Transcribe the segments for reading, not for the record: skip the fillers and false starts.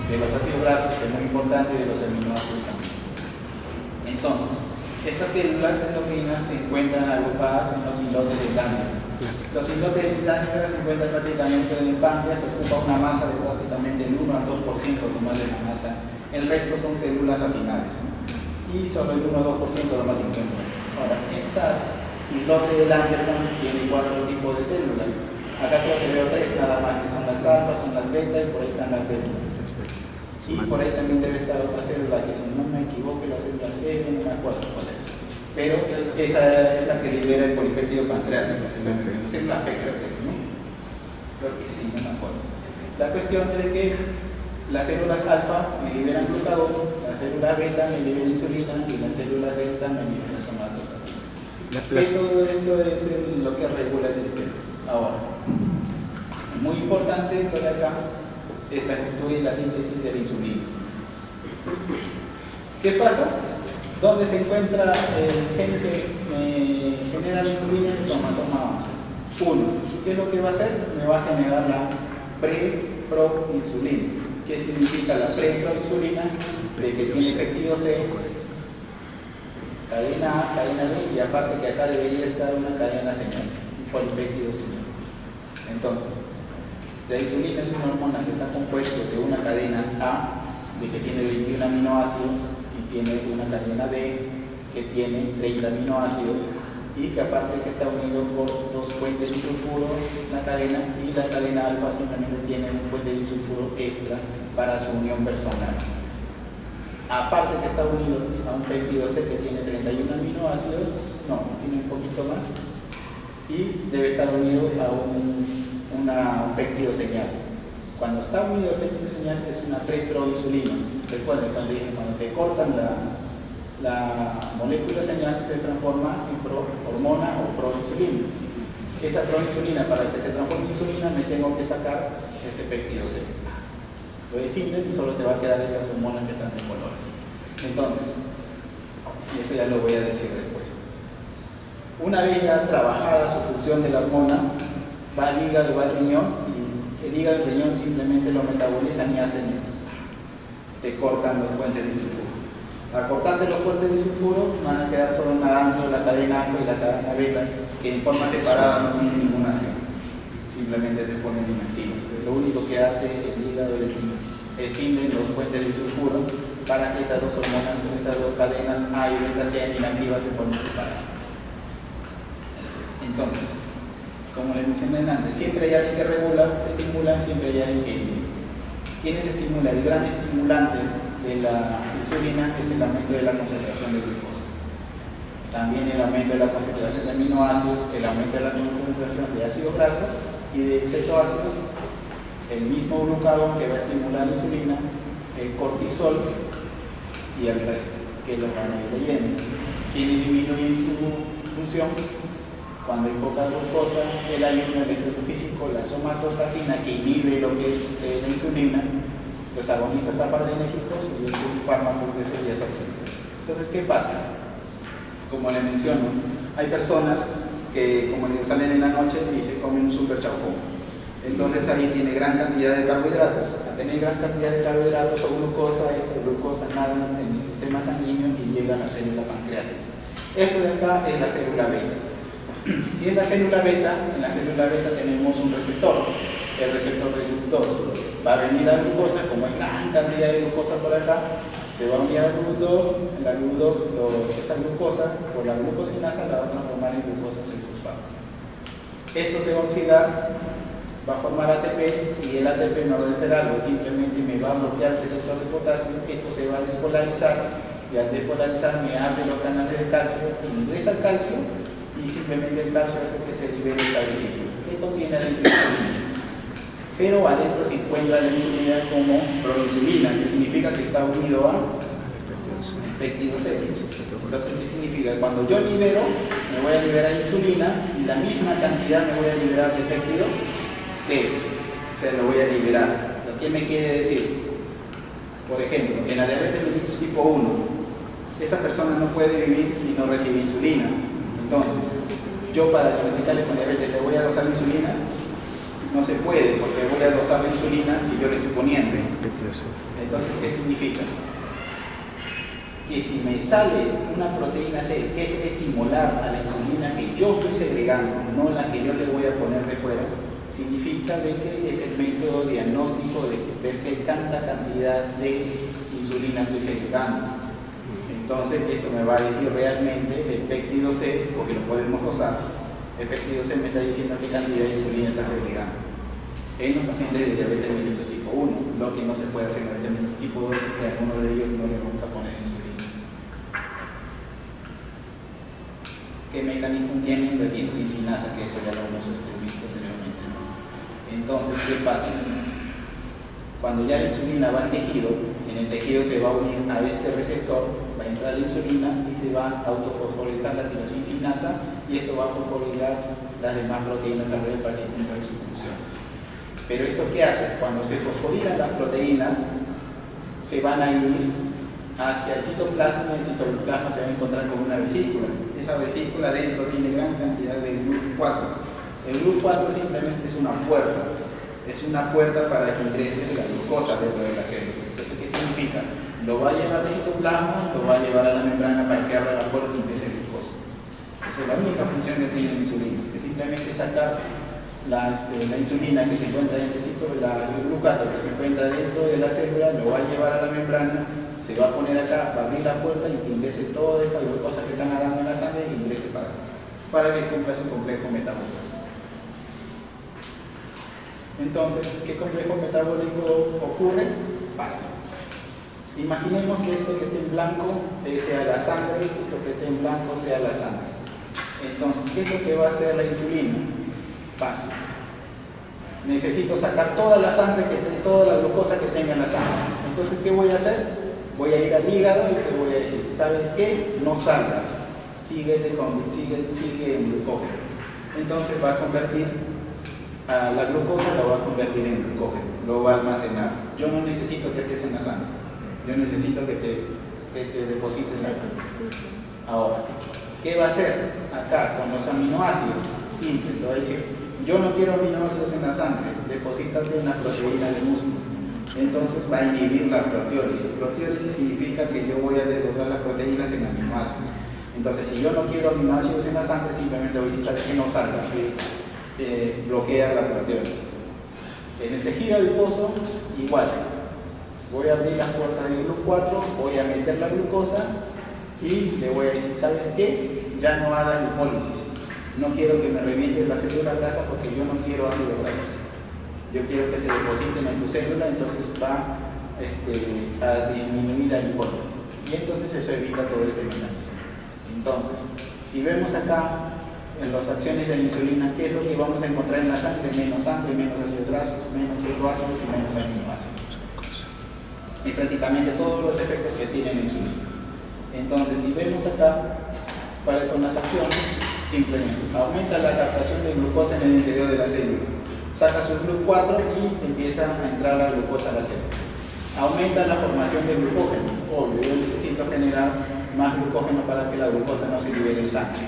de los ácidos grasos, que es muy importante, y de los aminoácidos también. Entonces, estas células endocrinas se encuentran agrupadas en los islotes del ganglio. Los islotes del ganglio se encuentran prácticamente en el páncreas, ocupa una masa de prácticamente el 1 al 2% nomás de la masa. El resto son células acinales, ¿no? Y solo el 1 o 2% lo más encuentra. Ahora, esta islote del Langerhans tiene 4 tipos de células. Acá creo que veo 3 nada más, que son las alfa, son las beta y por ahí están las beta. Y por ahí también debe estar otra célula que, si no me equivoco, la célula C, no me acuerdo cuál es. Pero esa es la que libera el polipéptido pancreático, la célula P, creo que es, ¿no? Creo que sí, no me acuerdo. La cuestión es de que las células alfa me liberan glucagón, la célula beta me libera insulina y las células delta me liberan somatostatina. Todo esto es lo que regula el sistema. Ahora, muy importante lo de acá es la estructura y la síntesis de la insulina. ¿Qué pasa? ¿Dónde se encuentra el gen que genera la insulina? En el cromosoma 11. 1. ¿Qué es lo que va a hacer? Me va a generar la pre-proinsulina. ¿Qué significa la pre-proinsulina? De que tiene péptido C, cadena A, cadena B, y aparte que acá debería estar una cadena señal, un polipéptido señal. Entonces, la insulina es una hormona que está compuesta de una cadena A, de que tiene 21 aminoácidos, y tiene una cadena B, que tiene 30 aminoácidos, y que aparte que está unido por 2 puentes de sulfuro, la cadena, y la cadena alfa simplemente tiene un puente de sulfuro extra para su unión personal. Aparte que está unido a un péptido C que tiene 31 aminoácidos, no, tiene un poquito más, y debe estar unido a un péptido señal. Cuando está unido al péptido señal es una preproinsulina. Recuerden cuando dije, cuando te cortan la molécula señal se transforma en prohormona o proinsulina. Esa proinsulina, para que se transforme en insulina, me tengo que sacar este péptido C. Lo descinden y solo te va a quedar esas hormonas que están de colores. Entonces, y eso ya lo voy a decir después. Una vez ya trabajada su función de la hormona, va al hígado, va al riñón, y el hígado y el riñón simplemente lo metabolizan y hacen esto. Te cortan los puentes de sulfuro. Al cortarte los puentes de sulfuro, van a quedar solo nadando la cadena alfa y la cadena beta, que en forma separada no tienen ninguna acción. Simplemente se ponen inactivas. Lo único que hace el hígado y el riñón es escinden los puentes de sulfuro para que estas dos hormonas, estas dos cadenas A y beta sean inactivas en forma separada. Entonces, como les mencioné antes, siempre hay alguien que regula, estimula, siempre hay alguien que inhibe. ¿Quién es estimula? El gran estimulante de la insulina es el aumento de la concentración de glucosa. También el aumento de la concentración de aminoácidos, el aumento de la concentración de ácidos grasos y de cetoácidos, el mismo glucagón que va a estimular la insulina, el cortisol y el resto, que lo van a ir leyendo. ¿Quién disminuye su función? Cuando hay poca glucosa, el ayuno, el ejercicio físico, la somatostatina, que inhibe lo que es la insulina, los agonistas alfa-adrenérgicos y el fármaco que sería oxígeno. Entonces, ¿qué pasa? Como le menciono, hay personas que, como les salen en la noche y se comen un super chaufón. Entonces ahí tiene gran cantidad de carbohidratos. Al tener gran cantidad de carbohidratos o glucosa, esa glucosa nada en el sistema sanguíneo y llega a la célula pancreática. Esto de acá es la célula beta. Si es la célula beta, en la célula beta tenemos un receptor, el receptor de GLUT2. Va a venir la glucosa, como hay gran cantidad de glucosa por acá, se va a unir al GLUT2, la GLUT2, esta glucosa, por la glucosinasa la va a transformar en glucosa 6-fosfato. Esto se va a oxidar, va a formar ATP y el ATP no va a hacer algo, simplemente me va a bloquear el receptor de potasio, esto se va a despolarizar y al despolarizar me abre los canales de calcio, ingresa el calcio y simplemente el calcio hace que se libere el calecino, que contiene adentro insulina. Pero adentro se encuentra la insulina como proinsulina, que significa que está unido a péptido C. Entonces, ¿qué significa? Cuando yo libero, me voy a liberar insulina y la misma cantidad me voy a liberar de péptido C. O sea, lo voy a liberar. ¿Qué me quiere decir? Por ejemplo, en la diabetes mellitus tipo 1, esta persona no puede vivir si no recibe insulina. Entonces, yo para diagnosticarle con diabetes le voy a dosar insulina, no se puede porque voy a dosar la insulina que yo le estoy poniendo. Entonces, ¿qué significa? Que si me sale una proteína C que es equimolar a la insulina que yo estoy segregando, no la que yo le voy a poner de fuera, significa de que es el método diagnóstico de ver qué tanta cantidad de insulina estoy segregando. Entonces, esto me va a decir realmente el péptido C, porque lo podemos dosar, el péptido C me está diciendo qué cantidad de insulina está segregando. En los pacientes de diabetes mellitus tipo 1, lo que no se puede hacer en diabetes mellitus tipo 2, porque a algunos de ellos no le vamos a poner insulina. ¿Qué mecanismo tienen? Retinosina, que eso ya lo hemos visto anteriormente, ¿no? Entonces, ¿qué pasa? Cuando ya la insulina va al tejido, en el tejido se va a unir a este receptor, va a entrar la insulina y se va a autofosforilizar la tirosina y esto va a fosforilizar las demás proteínas alrededor para que cumplan sus funciones. Pero ¿esto qué hace? Cuando se fosforilan las proteínas, se van a ir hacia el citoplasma y el citoplasma se va a encontrar con una vesícula. Esa vesícula dentro tiene gran cantidad de GLUT4. El GLUT4 simplemente es una puerta para que ingrese la glucosa dentro de la célula. Entonces, ¿qué significa? Lo va a llevar al citoplasma, lo va a llevar a la membrana para que abra la puerta y ingrese glucosa. Esa es la única función que tiene la insulina, que simplemente sacar la insulina que se encuentra dentro del glucato que se encuentra dentro de la célula, lo va a llevar a la membrana, se va a poner acá, va a abrir la puerta y que ingrese toda esta glucosa que están nadando en la sangre y ingrese para que cumpla su complejo metabólico. Entonces, ¿qué complejo metabólico ocurre? Fácil. Imaginemos que esto que esté en blanco sea la sangre, esto que esté en blanco sea la sangre. Entonces, ¿qué es lo que va a hacer la insulina? Fácil. Necesito sacar toda la sangre, toda la glucosa que tenga en la sangre. Entonces, ¿qué voy a hacer? Voy a ir al hígado y te voy a decir, ¿sabes qué? No salgas, sigue en glucógeno. Entonces va a convertir a la glucosa, lo va a convertir en glucógeno, lo va a almacenar. Yo no necesito que estés en la sangre, yo necesito que te deposites acá. Ahora, ¿qué va a hacer acá con los aminoácidos? Simple, te va a decir, yo no quiero aminoácidos en la sangre, deposítate una proteína de músculo. Entonces va a inhibir la proteólisis. Proteólisis significa que yo voy a desdoblar las proteínas en aminoácidos. Entonces, si yo no quiero aminoácidos en la sangre, simplemente voy a decir, ¿sabes qué? No salga, bloquea la proteólisis. En el tejido adiposo, igual. Voy a abrir las puertas de GLUT4, voy a meter la glucosa y le voy a decir, ¿sabes qué? Ya no hagas lipólisis. No quiero que me revientes la célula grasa porque yo no quiero ácidos grasos. Yo quiero que se depositen en tu célula, entonces va a disminuir la lipólisis. Y entonces eso evita todo este mecanismo. Entonces, si vemos acá en las acciones de la insulina, ¿qué es lo que vamos a encontrar en la sangre? Menos ácidos grasos, menos cetoácidos y menos aminoácidos. Y prácticamente todos los efectos que tiene la insulina. Entonces, si vemos acá, ¿cuáles son las acciones? Simplemente aumenta la captación de glucosa en el interior de la célula. Saca su GLUT4 y empieza a entrar la glucosa a la célula. Aumenta la formación de glucógeno. Obvio, yo necesito generar más glucógeno para que la glucosa no se libere en sangre.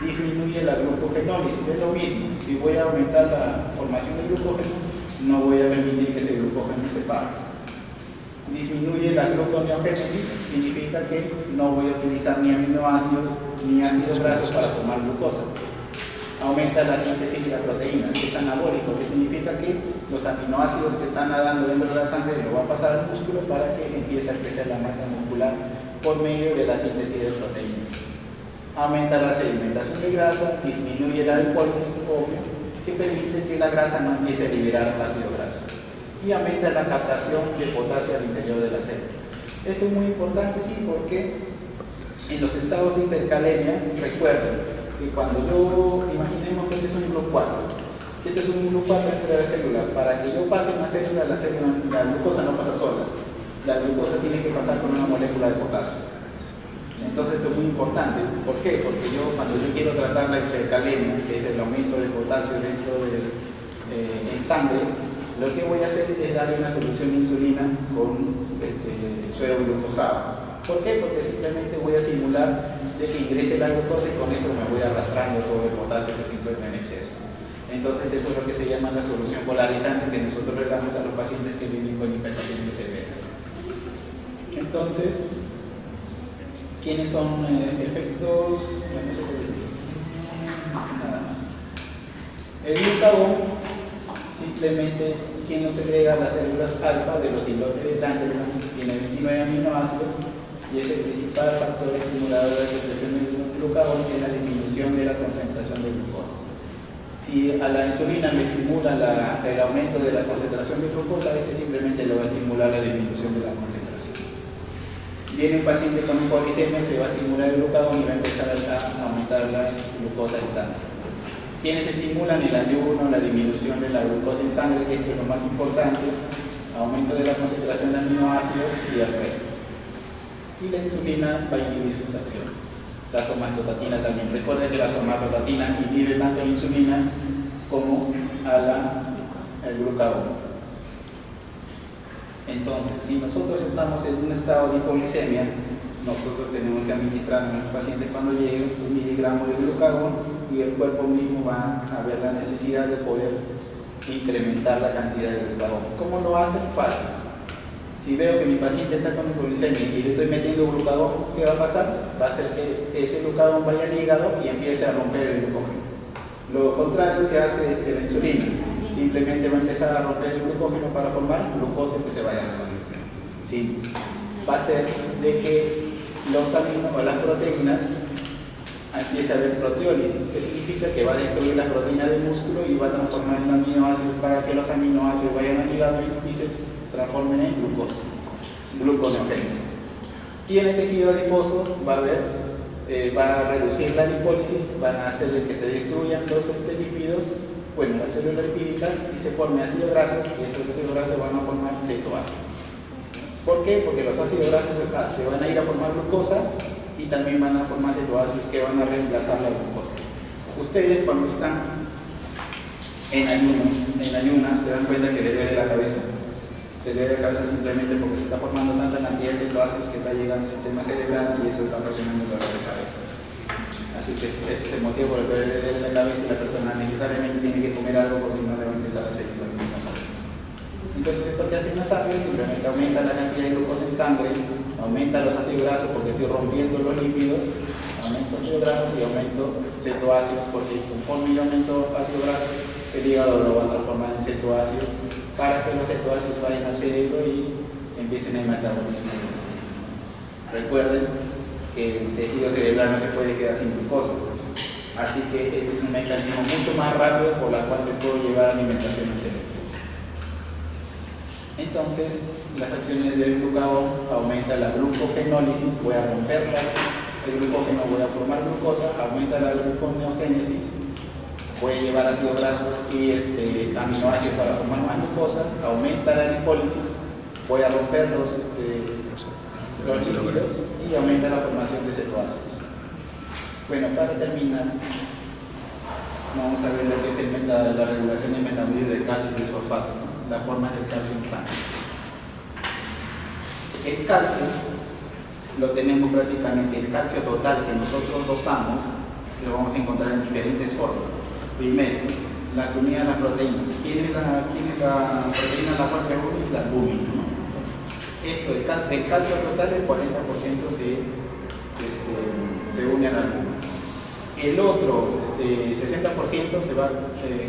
Disminuye la glucogenólisis, es lo mismo. Si voy a aumentar la formación de glucógeno, no voy a permitir que ese glucógeno se pare. Disminuye la gluconeogénesis, significa que no voy a utilizar ni aminoácidos ni ácidos grasos para formar glucosa. Aumenta la síntesis de la proteína, que es anabólico, que significa que los aminoácidos que están nadando dentro de la sangre lo va a pasar al músculo para que empiece a crecer la masa muscular por medio de la síntesis de proteínas. Aumenta la sedimentación de grasa, disminuye la lipólisis, obvio, que permite que la grasa no empiece a liberar ácidos grasos. Y aumenta la captación de potasio al interior de la célula. Esto es muy importante, sí, porque en los estados de hipercalemia, recuerden que cuando imaginemos que este es un GLUT4, que este es un GLUT4 dentro de la célula, para que yo pase una célula, la glucosa no pasa sola, la glucosa tiene que pasar con una molécula de potasio. Entonces esto es muy importante. ¿Por qué? Porque cuando yo quiero tratar la hipercalemia, que es el aumento de potasio dentro en sangre, lo que voy a hacer es darle una solución de insulina con suero glucosado. ¿Por qué? Porque simplemente voy a simular de que ingrese la glucosa y con esto me voy arrastrando todo el potasio que se encuentra en exceso. Entonces eso es lo que se llama la solución polarizante que nosotros le damos a los pacientes que viven con hipertensión severa. Entonces, ¿quiénes son efectos? Bueno, eso puede decir. Nada más. El glucagón, simplemente, quien nos segrega las células alfa de los islotes de Langerhans, tiene 29 aminoácidos y es el principal factor estimulador de la secreción del glucagón en la disminución de la concentración de glucosa. Si a la insulina le estimula el aumento de la concentración de glucosa, este simplemente lo va a estimular la disminución de la concentración. Viene un paciente con hipoglicemia, se va a estimular el glucagón y va a empezar a aumentar la glucosa en sangre. Quienes estimulan el ayuno, la disminución de la glucosa en sangre, que esto es lo más importante, aumento de la concentración de aminoácidos y el resto. Y la insulina va a inhibir sus acciones. La somatostatina también. Recuerden que la somatostatina inhibe tanto la insulina como el glucagón. Entonces, si nosotros estamos en un estado de hipoglicemia, nosotros tenemos que administrar a nuestros pacientes cuando llegue 1 miligramo de glucagón y el cuerpo mismo va a ver la necesidad de poder incrementar la cantidad de glucagón. ¿Cómo lo hacen? Fácil. Si veo que mi paciente está con hipoglicemia y le estoy metiendo glucagón, ¿qué va a pasar? Va a hacer que ese glucagón vaya al hígado y empiece a romper el glucógeno. Lo contrario que hace es que la insulina simplemente va a empezar a romper el glucógeno para formar glucosa que se vaya a la sangre. Sí. Va a hacer de que los aminos o las proteínas empiece a haber proteólisis, que significa que va a destruir las proteínas del músculo y va a transformar en aminoácidos para que los aminoácidos vayan al hígado y se transformen en glucosa, gluconeogénesis. Y en el tejido adiposo va a reducir la lipólisis, van a hacer de que se destruyan los lípidos, las células lipídicas y se formen ácidos grasos, y esos ácidos grasos van a formar cetoácidos. ¿Por qué? Porque los ácidos grasos se van a ir a formar glucosa y también van a formar cetoácidos que van a reemplazar la glucosa. Ustedes cuando están en ayunas se dan cuenta que les duele la cabeza. Se le duele la cabeza simplemente porque se está formando tanta cantidad de cetoácidos que está llegando al sistema cerebral y eso está ocasionando dolor de cabeza. Así que ese es el motivo por el que le duele la cabeza y la persona necesariamente tiene que comer algo porque si no le va a empezar a seguir doliendo la cabeza. Entonces, esto que hace una sangre simplemente aumenta la cantidad de glucosa en sangre, aumenta los ácidos grasos porque estoy rompiendo los lípidos, aumento ácidos grasos y aumento cetoácidos porque conforme yo aumento ácidos grasos, el hígado lo va a transformar en cetoácidos para que los cetoácidos vayan al cerebro y empiecen el metabolismo del cerebro. Recuerden que el tejido cerebral no se puede quedar sin glucosa, así que este es un mecanismo mucho más rápido por la cual yo puedo llevar alimentación al cerebro. Entonces, las acciones del glucagón aumentan la glucogenólisis, voy a romper el glucógeno, voy a formar glucosa, aumenta la gluconeogénesis, voy a llevar ácidos grasos y aminoácidos para formar más glucosa, aumenta la lipólisis, voy a romper los lípidos y aumenta la formación de cetoácidos. Bueno, para terminar, vamos a ver lo que es la regulación del metabolismo del calcio y del sulfato, ¿no? Las formas del calcio en sangre. El calcio lo tenemos prácticamente, el calcio total que nosotros dosamos, lo vamos a encontrar en diferentes formas. Primero, las unidas a las proteínas. ¿Quién es la proteína a la cual se une? Es la albúmina, ¿no? Del calcio total, el 40% se une a la albúmina. El otro 60% se va a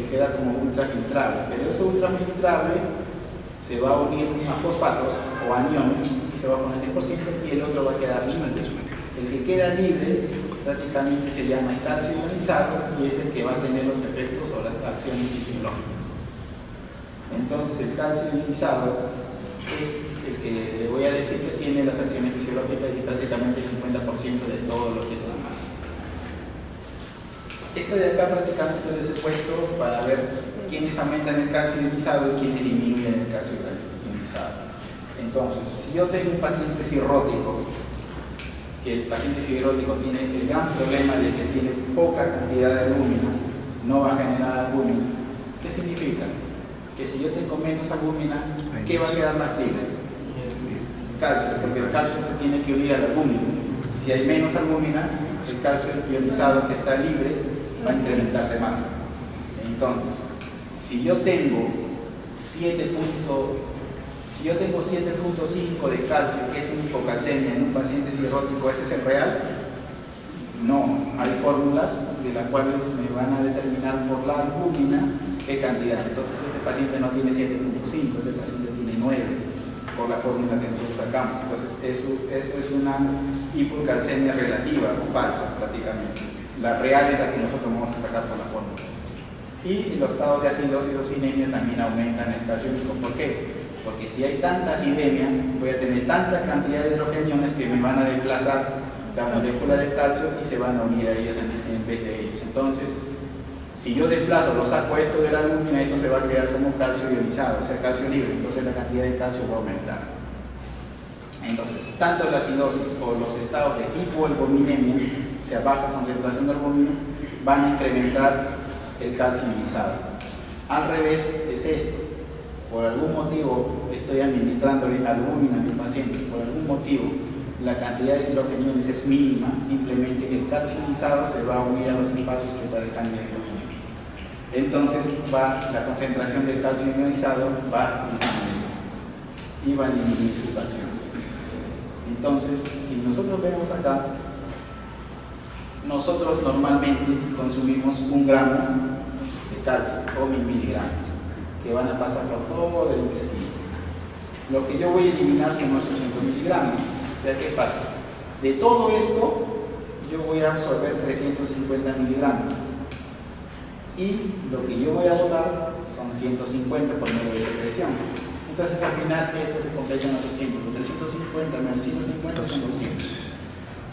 quedar como ultrafiltrable, pero ese ultrafiltrable se va a unir a fosfatos o aniones y se va a poner 10% y el otro va a quedar libre. El que queda libre prácticamente se llama calcio ionizado y es el que va a tener los efectos o las acciones fisiológicas. Entonces el calcio ionizado es el que le voy a decir que tiene las acciones fisiológicas y prácticamente el 50% de todo lo que es la masa. Esto de acá prácticamente les he puesto para ver quiénes aumentan el calcio ionizado y quiénes disminuyen el calcio ionizado. Entonces, si yo tengo un paciente cirrótico, que el paciente cirrótico tiene el gran problema de que tiene poca cantidad de albúmina, no va a generar albúmina. ¿Qué significa? Que si yo tengo menos albúmina, ¿qué va a quedar más libre? Calcio, porque el calcio se tiene que unir al albúmina. Si hay menos albúmina, el calcio ionizado que está libre va a incrementarse más. Entonces, si yo tengo 7.5 de calcio, que es una hipocalcemia en un paciente cirrótico, ¿ese es el real? No, hay fórmulas de las cuales me van a determinar por la albúmina qué cantidad. Entonces este paciente no tiene 7.5, este paciente tiene 9, por la fórmula que nosotros sacamos. Entonces eso es una hipocalcemia relativa o falsa prácticamente. La real es la que nosotros vamos a sacar por la fórmula. Y los estados de acidosis o cinemia también aumentan el calcio úrico. ¿Por qué? Porque si hay tanta acidemia, voy a tener tanta cantidad de hidrogeniones que me van a desplazar la molécula de calcio y se van a unir a ellos en vez de ellos. Entonces, si yo desplazo, lo saco esto de la albúmina, esto se va a crear como calcio ionizado, o sea, calcio libre, entonces la cantidad de calcio va a aumentar. Entonces, tanto la acidosis o los estados de hipoalbuminemia, o sea, baja concentración de albúmina, van a incrementar el calcio ionizado. Al revés es esto. Por algún motivo estoy administrando albúmina a mi paciente, por algún motivo la cantidad de hidrogeniones es mínima, simplemente el calcio ionizado se va a unir a los espacios que está dejando el hidrogenio. Entonces la concentración del calcio ionizado va a disminuir y va a disminuir sus acciones. Entonces, si nosotros vemos acá, nosotros normalmente consumimos 1 gramo de calcio o 1000 miligramos que van a pasar por todo el intestino. Lo que yo voy a eliminar son 800 miligramos. O sea, ¿qué pasa? De todo esto, yo voy a absorber 350 miligramos. Y lo que yo voy a botar son 150 por medio de secreción. Entonces, al final, esto se completa en 800. 350 menos 150 son 200.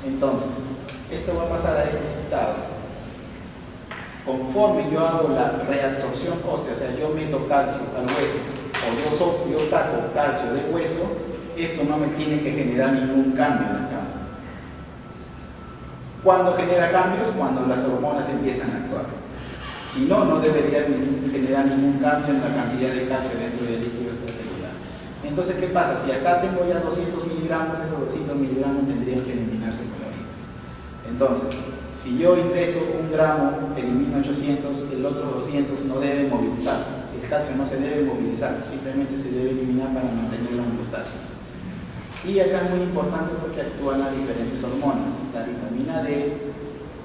Entonces, esto va a pasar a este estado. Conforme yo hago la reabsorción ósea, o sea, yo meto calcio al hueso, o yo saco calcio del hueso, esto no me tiene que generar ningún cambio en acá. ¿Cuándo genera cambios? Cuando las hormonas empiezan a actuar. Si no, no debería generar ningún cambio en la cantidad de calcio dentro del líquido extracelular. Entonces, ¿qué pasa? Si acá tengo ya 200 miligramos, esos 200 miligramos tendrían que eliminarse con la orina. Entonces, si yo ingreso 1 gramo, elimino 800, el otro 200 no debe movilizarse. El calcio no se debe movilizar, simplemente se debe eliminar para mantener la homeostasis. Y acá es muy importante porque actúan las diferentes hormonas. La vitamina D,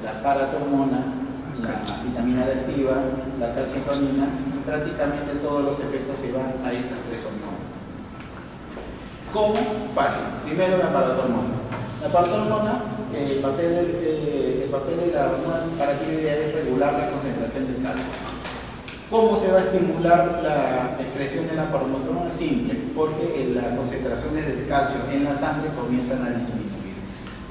la paratormona, la vitamina D activa, la calcitonina, y prácticamente todos los efectos se van a estas 3 hormonas. ¿Cómo? Fácil. Primero la paratormona. La paratormona, el papel de la hormona paratiroidea es regular la concentración del calcio. ¿Cómo se va a estimular la excreción de la paratormona? Simple, porque las concentraciones del calcio en la sangre comienzan a disminuir.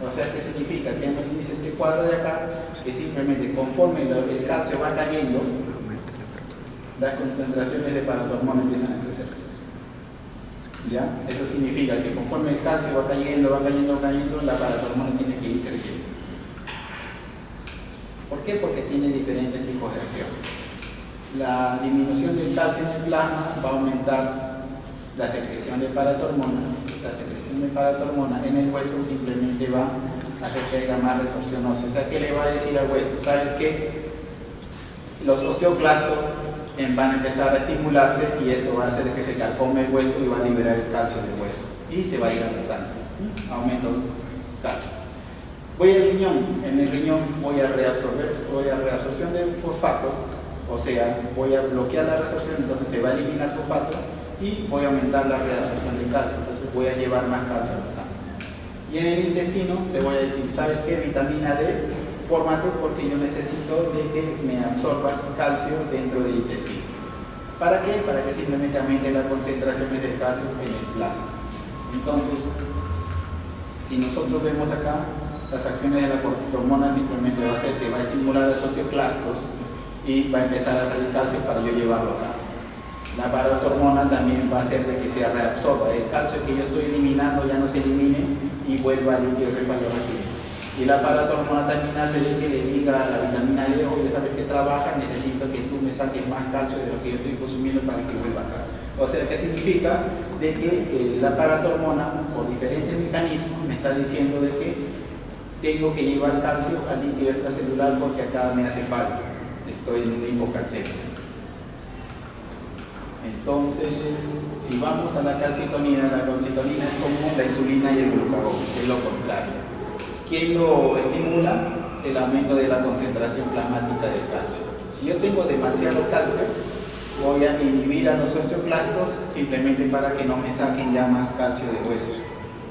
O sea, ¿qué significa? Que me dice este cuadro de acá, que simplemente conforme el calcio va cayendo, las concentraciones de paratormona empiezan a crecer. ¿Ya? Eso significa que conforme el calcio va cayendo, la paratormona tiene que ir creciendo. ¿Por qué? Porque tiene diferentes tipos de acción. La disminución del calcio en el plasma va a aumentar la secreción de paratormona. La secreción de paratormona en el hueso simplemente va a hacer que haya más resorción ósea. O sea, ¿qué le va a decir al hueso? ¿Sabes qué? Los osteoclastos van a empezar a estimularse y eso va a hacer que se calcome el hueso y va a liberar el calcio del hueso y se va a ir a la sangre. Aumento calcio. Voy al riñón. En el riñón voy a reabsorción del fosfato, o sea, voy a bloquear la reabsorción, entonces se va a eliminar fosfato y voy a aumentar la reabsorción del calcio, entonces voy a llevar más calcio a la sangre. Y en el intestino le voy a decir, ¿sabes qué? Vitamina D, fórmate porque yo necesito de que me absorbas calcio dentro del intestino. ¿Para qué? Para que simplemente aumente las concentraciones del calcio en el plasma. Entonces, si nosotros vemos acá, las acciones de la hormona simplemente va a ser que va a estimular a los osteoclastos y va a empezar a salir calcio para yo llevarlo acá. La paratormona también va a hacer de que se reabsorba. El calcio que yo estoy eliminando ya no se elimine y vuelva al líquido cefalorraquídeo. Y la paratormona también hace de que le diga a la vitamina D, oye, sabes que trabaja, necesito que tú me saques más calcio de lo que yo estoy consumiendo para que vuelva acá. O sea, ¿qué significa? De que la paratormona, por diferentes mecanismos, me está diciendo de que tengo que llevar calcio al líquido extracelular porque acá me hace falta. estoy en un hipocalcemia. Entonces, si vamos a la calcitonina es como la insulina y el glucagón, es lo contrario. ¿Quién lo estimula? El aumento de la concentración plasmática del calcio. Si yo tengo demasiado calcio, voy a inhibir a los osteoclastos simplemente para que no me saquen ya más calcio de hueso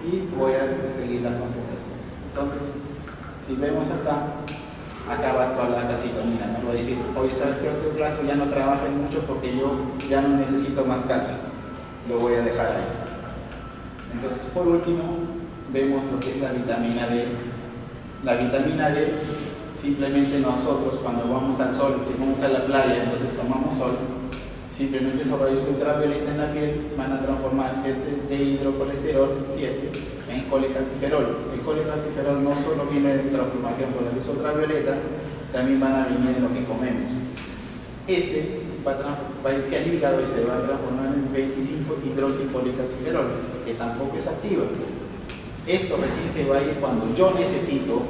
y voy a seguir las concentraciones. Entonces, si vemos acá va toda la calcitonina, ¿no? Voy a decir, oye, ¿sabes qué? Osteoclasto ya no trabaja mucho porque yo ya no necesito más calcio, lo voy a dejar ahí. Entonces, por último, vemos lo que es la vitamina D. La vitamina D, simplemente nosotros cuando vamos al sol, vamos a la playa, entonces tomamos sol, simplemente esos rayos ultravioleta en la piel van a transformar este dehidrocolesterol 7 en colecalciferol. El colecalciferol no solo viene de transformación por la luz ultravioleta, también van a venir en lo que comemos. Este va a irse al hígado y se va a transformar en 25-hidroxicolecalciferol, que tampoco es activa. Esto recién se va a ir cuando yo necesito.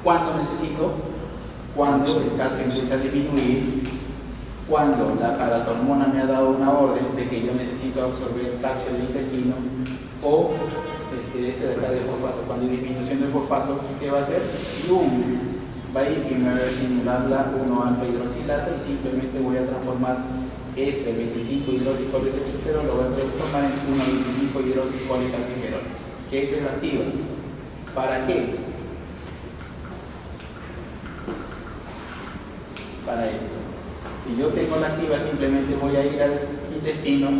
¿Cuándo necesito? Cuando el calcio empieza a disminuir, cuando la paratormona me ha dado una orden de que yo necesito absorber calcio del intestino, o de acá del fosfato. Cuando hay disminución del fosfato, ¿qué va a hacer? Va a ir y me va a estimular la 1-alfa hidroxilasa y simplemente voy a transformar este 25-hidroxicolecalciferol, lo voy a transformar en 1,25-hidroxicolecalciferol, que esto es la activa. ¿Para qué? Para esto. Si yo tengo la activa, simplemente voy a ir al intestino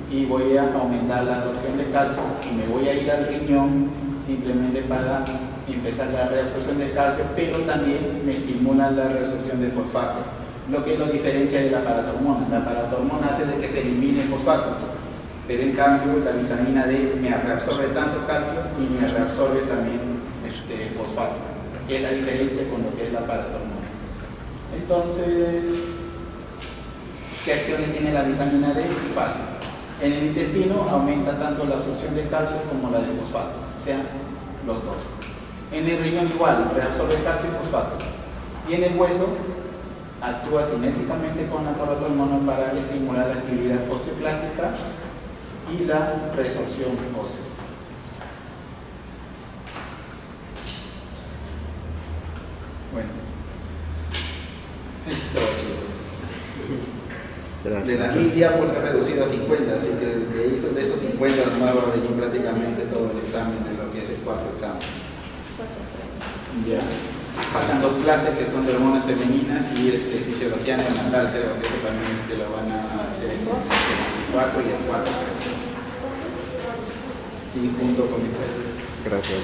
y voy a aumentar la absorción de calcio y me voy a ir al riñón simplemente para empezar la reabsorción de calcio, pero también me estimula la reabsorción de fosfato, lo que lo diferencia de la paratormona. La paratormona hace de que se elimine el fosfato, pero en cambio la vitamina D me reabsorbe tanto calcio y me reabsorbe también fosfato, que es la diferencia con lo que es la paratormona. Entonces, ¿qué acciones tiene la vitamina D? Fácil. En el intestino aumenta tanto la absorción de calcio como la de fosfato, o sea, los dos. En el riñón igual, reabsorbe calcio y fosfato. Y en el hueso actúa cinéticamente con la paratormona para estimular la actividad osteoclástica y la resorción ósea. Bueno, eso es todo, chicos. Gracias. De las 1000 diápolis he reducido a 50, así que de esos 50 no va a venir prácticamente todo el examen de lo que es el cuarto examen. Ya. Faltan 2 clases que son de hormonas femeninas y fisiología neonatal, creo que eso también lo van a hacer en el 4 y el 4. Y junto con el 6. Gracias.